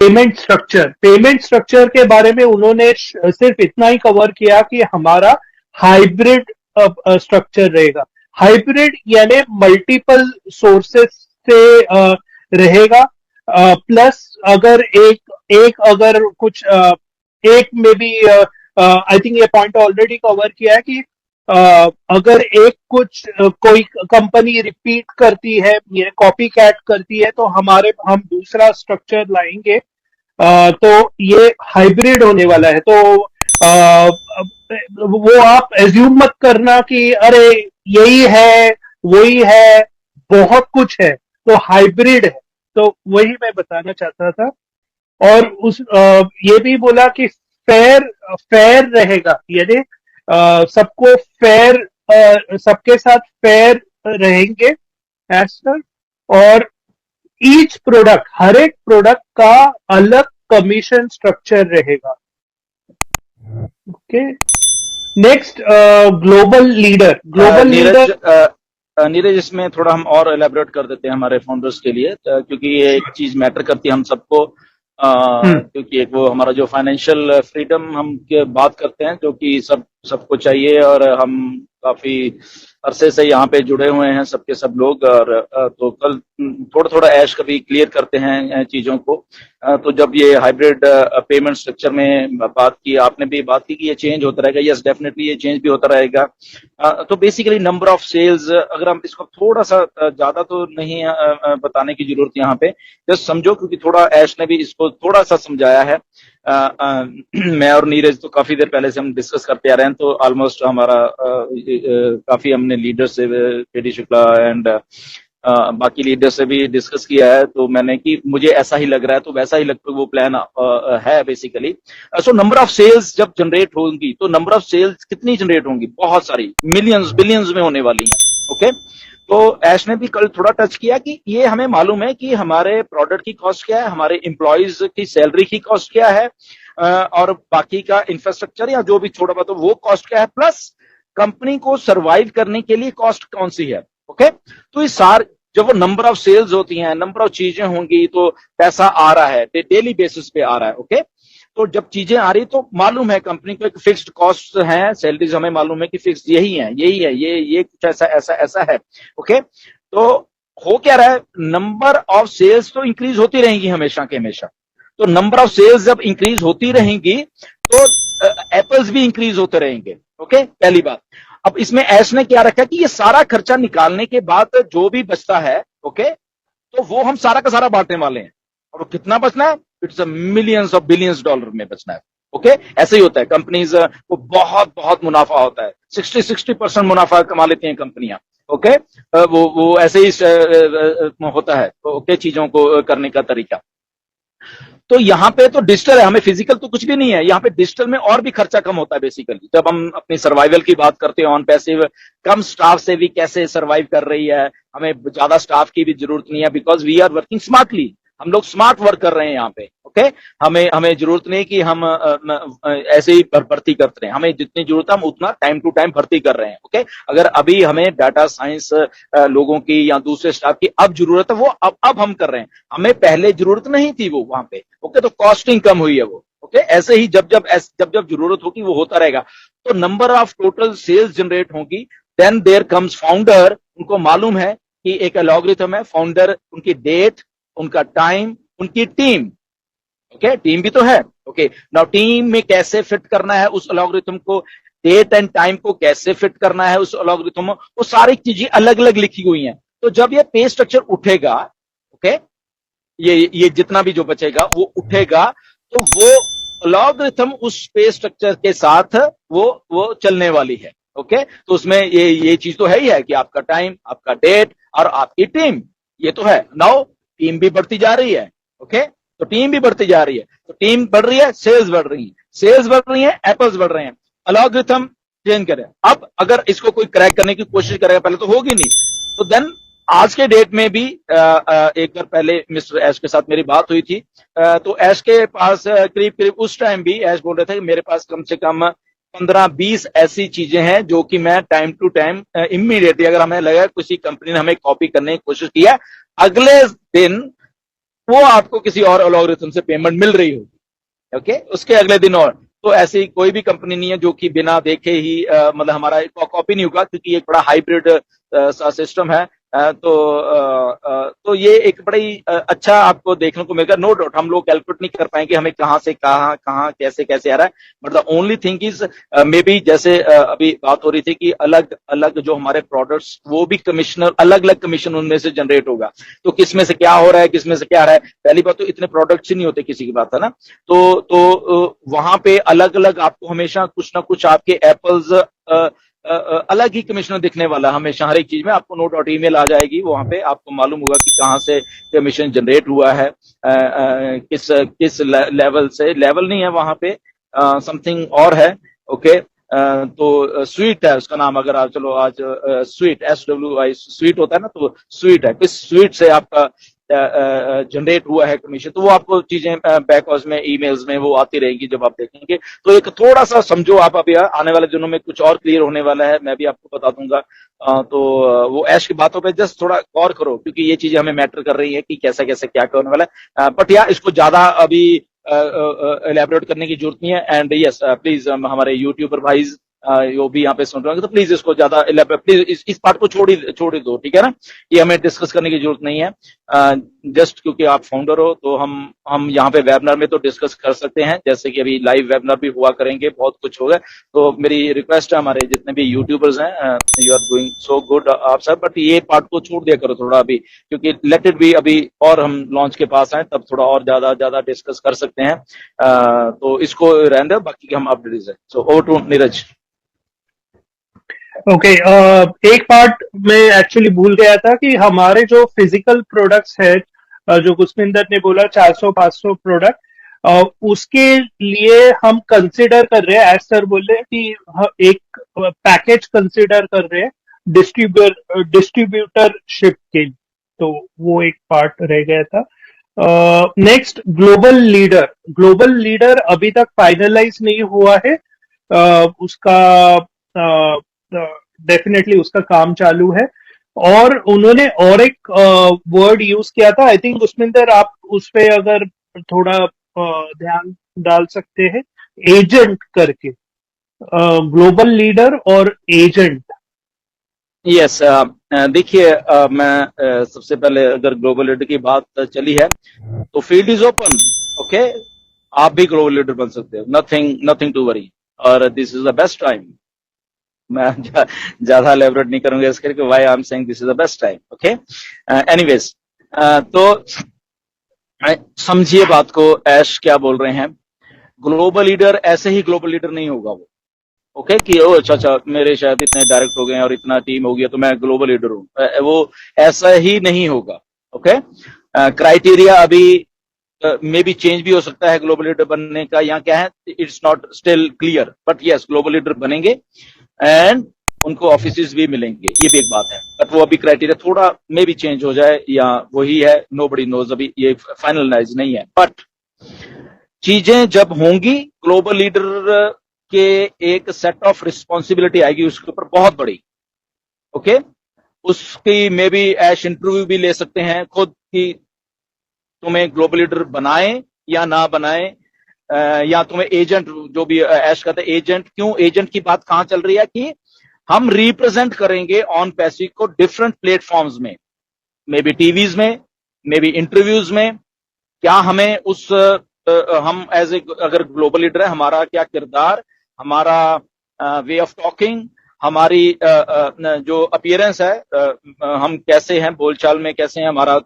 Payment structure के बारे में उन्होंने सिर्फ इतना ही कवर किया कि हमारा हाइब्रिड स्ट्रक्चर रहेगा। हाइब्रिड यानी मल्टीपल सोर्सेस से रहेगा, प्लस अगर एक अगर कुछ एक में भी आई थिंक ये पॉइंट ऑलरेडी कवर किया है कि अगर एक कुछ कोई कंपनी रिपीट करती है, ये कॉपी कैट करती है, तो हम दूसरा स्ट्रक्चर लाएंगे। तो ये हाइब्रिड होने वाला है। तो वो आप एज्यूम मत करना कि अरे यही है वही है, बहुत कुछ है, तो हाइब्रिड है। तो वही मैं बताना चाहता था। और ये भी बोला कि फेयर फेयर रहेगा, यानी सबको फेयर, सबके साथ फेयर रहेंगे एज सर। और ईच प्रोडक्ट, हर एक प्रोडक्ट का अलग कमीशन स्ट्रक्चर रहेगा। Okay, next global leader. Neeraj, इसमें थोड़ा हम और एलैबोरेट कर देते हैं हमारे फाउंडर्स के लिए, क्योंकि ये एक चीज मैटर करती है हम सबको। क्योंकि एक वो हमारा जो फाइनेंशियल फ्रीडम हम बात करते हैं, क्योंकि सबको चाहिए, और हम काफी अरसे से यहाँ पे जुड़े हुए हैं सबके सब लोग। और तो कल थोड़ा थोड़ा ऐश कभी क्लियर करते हैं चीजों को। तो जब ये हाइब्रिड पेमेंट स्ट्रक्चर में बात की, आपने भी बात की कि ये चेंज होता रहेगा। यस, डेफिनेटली ये चेंज भी होता रहेगा। तो बेसिकली नंबर ऑफ सेल्स, अगर हम इसको थोड़ा सा ज्यादा तो नहीं बताने की जरूरत यहाँ पे, जस्ट समझो, क्योंकि थोड़ा ऐश ने भी इसको थोड़ा सा समझाया है। मैं और नीरज तो काफी देर पहले से हम डिस्कस करते आ रहे हैं, तो ऑलमोस्ट हमारा काफी हमने लीडर से, केडी शुक्ला एंड बाकी लीडर से भी डिस्कस किया है। तो मैंने कि मुझे ऐसा ही लग रहा है, तो वैसा ही लगता है, वो प्लान है basically. So number of sales जब जनरेट होंगी, तो नंबर ऑफ सेल्स कितनी जनरेट होंगी? बहुत सारी, मिलियंस बिलियंस में होने वाली हैं। ओके, तो ऐश ने भी कल थोड़ा टच किया कि ये हमें मालूम है कि हमारे प्रोडक्ट की कॉस्ट क्या है, हमारे एम्प्लॉयज की सैलरी की कॉस्ट क्या है, और बाकी का इंफ्रास्ट्रक्चर या जो भी छोटा बहुत वो कॉस्ट क्या है, प्लस कंपनी को सरवाइव करने के लिए कॉस्ट कौन सी है। ओके, तो ये सार जब वो नंबर ऑफ सेल्स होती हैं, नंबर ऑफ चीजें होंगी, तो पैसा आ रहा है, डेली बेसिस पे आ रहा है। ओके, तो जब चीजें आ रही, तो मालूम है कंपनी को एक फिक्स्ड कॉस्ट है, सैलरीज हमें मालूम है कि फिक्स यही है, ये कुछ ऐसा ऐसा ऐसा है। ओके, तो हो क्या रहा है, नंबर ऑफ सेल्स तो इंक्रीज होती रहेंगी हमेशा के हमेशा। तो नंबर ऑफ सेल्स जब इंक्रीज होती रहेंगी, तो एप्पल्स भी इंक्रीज होते रहेंगे। ओके, पहली बात। अब इसमें ऐश ने क्या रखा कि ये सारा खर्चा निकालने के बाद जो भी बचता है, ओके, तो वो हम सारा का सारा बांटने वाले हैं। और वो कितना बचना है? It's a millions of billions dollar में बचना है। ओके, ऐसे ही होता है। कंपनीज को बहुत बहुत मुनाफा होता है, 60% मुनाफा कमा लेती हैं कंपनियां। ओके, वो ऐसे ही होता है। ओके, चीजों को करने का तरीका। तो यहाँ पे तो डिजिटल है, हमें फिजिकल तो कुछ भी नहीं है। यहाँ पे डिजिटल में और भी खर्चा कम होता है बेसिकली। जब हम अपनी सर्वाइवल की बात करते हैं, ऑन पैसिव, कम स्टाफ से भी कैसे सर्वाइव कर रही है, हमें ज्यादा स्टाफ की भी जरूरत नहीं है, because we are working smartly. हम लोग स्मार्ट वर्क कर रहे हैं यहाँ पे। ओके, हमें जरूरत नहीं कि हम ऐसे ही भर्ती करते रहे। हमें जितनी जरूरत है हम उतना टाइम टू टाइम भर्ती कर रहे हैं। ओके, अगर अभी हमें डाटा साइंस लोगों की या दूसरे स्टाफ की अब जरूरत है, वो अब हम कर रहे हैं। हमें पहले जरूरत नहीं थी वो वहां पे। ओके, तो कॉस्टिंग कम हुई है वो। ओके, ऐसे ही जब जब जरूरत होगी वो होता रहेगा। तो number of total sales generate होगी, देन देयर कम्स फाउंडर। उनको मालूम है कि एक एल्गोरिथम है, फाउंडर, उनकी डेट, उनका टाइम, उनकी टीम। ओके, टीम भी तो है। ओके, नाउ टीम में कैसे फिट करना है उस एल्गोरिथम को, डेट एंड टाइम को कैसे फिट करना है उस एल्गोरिथम में, वो सारी चीजें अलग अलग लिखी हुई हैं। तो जब ये पे स्ट्रक्चर उठेगा, ओके, ये जितना भी जो बचेगा वो उठेगा, तो वो एल्गोरिथम उस पे स्ट्रक्चर के साथ वो चलने वाली है। ओके, तो उसमें ये चीज तो है ही है कि आपका टाइम, आपका डेट और आपकी टीम, ये तो है। नाउ टीम भी बढ़ती जा रही है। ओके, तो टीम भी बढ़ती जा रही है, तो टीम बढ़ रही है, सेल्स बढ़ रही है, सेल्स बढ़ रही है, एप्पल्स बढ़ रहे हैं। एल्गोरिथम चेंज करें। अब अगर इसको कोई क्रैक करने की कोशिश करेगा, पहले तो होगी नहीं। तो देन आज के डेट में भी एक बार पहले मिस्टर ऐश के साथ मेरी बात हुई थी, तो ऐश के पास करीब करीब उस टाइम भी ऐश बोल रहे थे कि मेरे पास कम से कम 15-20 ऐसी चीजें हैं जो कि मैं टाइम टू टाइम इमीडिएटली, अगर हमें लगा किसी कंपनी ने हमें कॉपी करने की कोशिश किया, अगले दिन वो आपको किसी और एल्गोरिथम से पेमेंट मिल रही होगी। ओके, उसके अगले दिन और तो ऐसी कोई भी कंपनी नहीं है जो कि बिना देखे ही मतलब हमारा कॉपी नहीं होगा, क्योंकि एक बड़ा हाइब्रिड सिस्टम है। तो ये एक बड़ी अच्छा आपको देखने को मिलेगा। नो डाउट हम लोग कैलकुलेट नहीं कर पाएंगे हमें कहाँ से कहाँ कहाँ कैसे कैसे आ रहा है, but the only thing is may be जैसे अभी बात हो रही थी कि अलग अलग जो हमारे प्रोडक्ट्स वो भी कमिश्नर अलग अलग कमीशन उनमें से जनरेट होगा। तो किस में से क्या हो रहा है, किस में से क्या आ रहा है, पहली बात तो इतने प्रोडक्ट्स ही नहीं होते किसी की बात है ना। तो वहां पे अलग अलग आपको हमेशा कुछ ना कुछ आपके एप्पल्स अलग ही कमिश्नर दिखने वाला हमेशा, हर एक चीज में आपको नो डॉट ईमेल आ जाएगी, वहां पे आपको मालूम होगा कि कहाँ से कमीशन जनरेट हुआ है, किस किस लेवल से, लेवल नहीं है वहां पे, समथिंग और है। ओके, तो स्वीट है उसका नाम, अगर आप चलो आज स्वीट SWI स्वीट होता है ना, तो स्वीट है, किस स्वीट से आपका जनरेट हुआ है कमीशन, तो वो आपको चीजें बैक हाउस में ईमेल्स में वो आती रहेगी जब आप देखेंगे। तो एक थोड़ा सा समझो आप, अभी आने वाले दिनों में कुछ और क्लियर होने वाला है, मैं भी आपको बता दूंगा। तो वो ऐश की बातों पे जस्ट थोड़ा गौर करो, क्योंकि ये चीजें हमें मैटर कर रही है कि कैसा कैसा क्या क्या होने वाला है। बट या इसको ज्यादा अभी एलैबोरेट करने की जरूरत नहीं है। एंड यस प्लीज हमारे यूट्यूबर भाई वो भी यहाँ पे सुन रहे हैं, तो प्लीज इसको ज्यादा प्लीज इस पार्ट को छोड़ ही दो, ठीक है ना, ये हमें डिस्कस करने की जरूरत नहीं है। जस्ट क्योंकि आप फाउंडर हो तो हम यहाँ पे वेबिनार में तो डिस्कस कर सकते हैं, जैसे कि अभी लाइव वेबिनार भी हुआ करेंगे, बहुत कुछ होगा। तो मेरी रिक्वेस्ट है हमारे जितने भी यूट्यूबर्स हैं, you are doing so good आप सब, बट ये पार्ट को छोड़ दिया करो थोड़ा अभी, क्योंकि लेट इट बी, अभी और हम लॉन्च के पास हैं तब थोड़ा और ज्यादा ज्यादा डिस्कस कर सकते हैं। तो इसको रहने दो, बाकी हम अपडेट है। So over to Neeraj. Okay, एक पार्ट मैं एक्चुअली भूल गया था कि हमारे जो फिजिकल प्रोडक्ट्स है, जो कुशमिंदर ने बोला 400-500 प्रोडक्ट, उसके लिए हम कंसिडर कर रहे हैं, एज सर बोले कि एक पैकेज कंसिडर कर रहे हैं डिस्ट्रीब्यूटरशिप के लिए, तो वो एक पार्ट रह गया था। नेक्स्ट, ग्लोबल लीडर अभी तक फाइनलाइज नहीं हुआ है, उसका डेफिनेटली उसका काम चालू है। और उन्होंने और एक वर्ड यूज किया था, आई थिंक उस्मिंदर आप उस पे अगर थोड़ा ध्यान डाल सकते हैं, एजेंट करके, ग्लोबल लीडर और एजेंट। यस, देखिए मैं सबसे पहले अगर ग्लोबल लीडर की बात चली है तो फील्ड इज ओपन। ओके, आप भी ग्लोबल लीडर बन सकते हो, नथिंग नथिंग टू वरी, और this is the best time. मैं ज्यादा एलेबोरेट नहीं करूंगा इसके लिए, why I am saying this is the best time. Okay, anyways, तो समझिए बात को, ऐश क्या बोल रहे हैं, ग्लोबल लीडर ऐसे ही ग्लोबल लीडर नहीं होगा वो। ओके, कि ओ अच्छा अच्छा मेरे शायद इतने डायरेक्ट हो गए और इतना टीम हो गया तो मैं ग्लोबल लीडर हूं, वो ऐसा ही नहीं होगा। ओके, क्राइटेरिया अभी मे बी चेंज भी हो सकता है ग्लोबल लीडर बनने का, या क्या है, it's not still clear, but yes global leader बनेंगे एंड उनको ऑफिस भी मिलेंगे, ये भी एक बात है। बट वो अभी क्राइटेरिया थोड़ा मे बी चेंज हो जाए या वही है, नोबडी नोज, अभी ये फाइनलाइज नहीं है। बट चीजें जब होंगी, ग्लोबल लीडर के एक सेट ऑफ रिस्पॉन्सिबिलिटी आएगी उसके ऊपर बहुत बड़ी। ओके, उसकी मे बी ऐश इंटरव्यू भी ले सकते हैं खुद की, तुम्हें ग्लोबल लीडर बनाए या ना बनाए, या तुम्हें एजेंट, जो भी ऐश कहते हैं एजेंट, क्यों एजेंट की बात कहां चल रही है कि हम रिप्रेजेंट करेंगे ऑन पैसिव को डिफरेंट प्लेटफॉर्म्स में, मे बी टीवीज में, मे बी इंटरव्यूज में। क्या हमें उस हम एज ए अगर ग्लोबल लीडर है, हमारा क्या किरदार, हमारा वे ऑफ टॉकिंग, हमारी जो अपीयरेंस है, हम कैसे हैं बोलचाल में, कैसे हैं, हमारा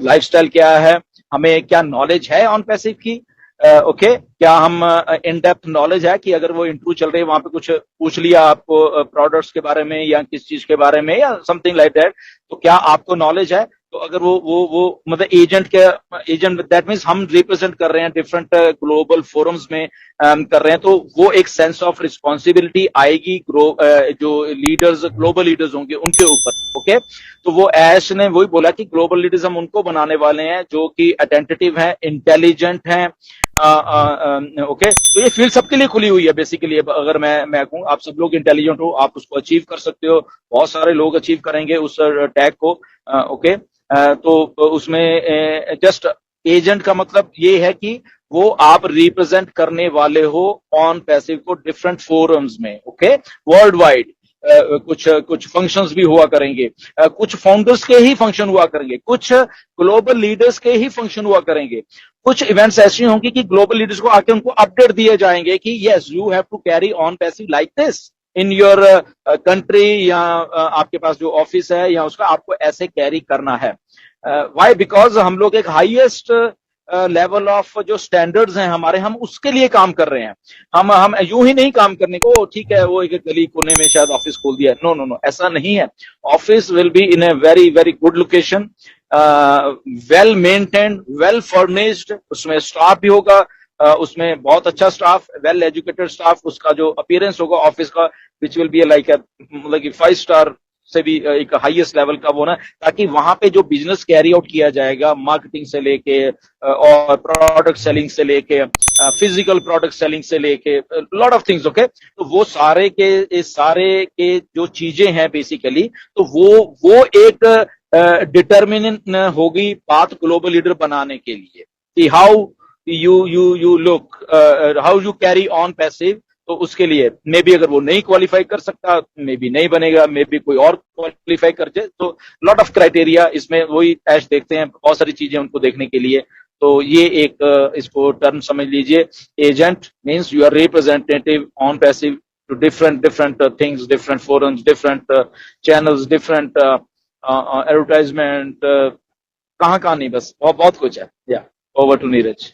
लाइफस्टाइल क्या है, हमें क्या नॉलेज है ऑन पैसिव की। ओके, क्या हम इन डेप्थ नॉलेज है कि अगर वो इंटरव्यू चल रही है वहां पे कुछ पूछ लिया आपको प्रोडक्ट्स के बारे में या किस चीज के बारे में या समथिंग लाइक दैट, तो क्या आपको नॉलेज है। तो अगर वो मतलब एजेंट दैट मीन्स हम रिप्रेजेंट कर रहे हैं डिफरेंट ग्लोबल फोरम्स में कर रहे हैं, तो वो एक सेंस ऑफ रिस्पॉन्सिबिलिटी आएगी जो लीडर्स ग्लोबल लीडर्स होंगे उनके ऊपर। ओके, तो वो ऐश ने वही बोला कि ग्लोबल लीडर्स हम उनको बनाने वाले हैं जो कि अटेंटिव हैं, इंटेलिजेंट हैं। ओके, तो ये फील्ड सबके लिए खुली हुई है बेसिकली। अगर मैं कहूँ आप सब लोग इंटेलिजेंट हो, आप उसको अचीव कर सकते हो, बहुत सारे लोग अचीव करेंगे उस टैग को। ओके, तो उसमें जस्ट एजेंट का मतलब ये है कि वो आप रिप्रेजेंट करने वाले हो ऑन पैसिव को डिफरेंट फोरम्स में, ओके, वर्ल्ड वाइड। कुछ कुछ फंक्शंस भी हुआ करेंगे, कुछ फाउंडर्स के ही फंक्शन हुआ करेंगे, कुछ ग्लोबल लीडर्स के ही फंक्शन हुआ करेंगे, कुछ इवेंट्स ऐसी होंगी कि ग्लोबल लीडर्स को आके उनको अपडेट दिए जाएंगे कि yes you have to carry on passive like this in your country, या आपके पास जो ऑफिस है या उसका आपको ऐसे कैरी करना है। वाई? बिकॉज हम लोग एक हाईएस्ट लेवल ऑफ जो स्टैंडर्ड्स हैं हमारे, हम उसके लिए काम कर रहे हैं। हम यूं ही नहीं काम करने को ठीक है वो एक गली कोने में शायद ऑफिस खोल दिया, नो नो नो, ऐसा नहीं है। Office will be in a very very good location, well maintained, well furnished, उसमें स्टाफ भी होगा, उसमें बहुत अच्छा स्टाफ, वेल एजुकेटेड स्टाफ, उसका जो अपीयरेंस होगा ऑफिस का विच विल बी लाइक मतलब 5 स्टार से भी एक हाईएस्ट लेवल का वो ना, ताकि वहां पे जो बिजनेस कैरी आउट किया जाएगा मार्केटिंग से लेके और प्रोडक्ट सेलिंग से लेके फिजिकल प्रोडक्ट सेलिंग से लेके लॉट ऑफ थिंग्स, ओके, तो वो सारे के जो चीजें हैं बेसिकली, तो वो एक डिटर्मिनेंट होगी बात ग्लोबल लीडर बनाने के लिए कि how you look, how you carry on passive. तो उसके लिए मे बी अगर वो नहीं क्वालिफाई कर सकता, मे बी नहीं बनेगा, मे बी कोई और क्वालिफाई कर जाए, तो लॉट ऑफ क्राइटेरिया इसमें वही ऐश देखते हैं, बहुत सारी चीजें उनको देखने के लिए। तो ये एक इसको टर्म समझ लीजिए, agent means you are representative on passive to different different things, different forums, different channels, different advertisement, कहाँ नहीं, बस बहुत बहुत कुछ है। या ओवर टू नीरज।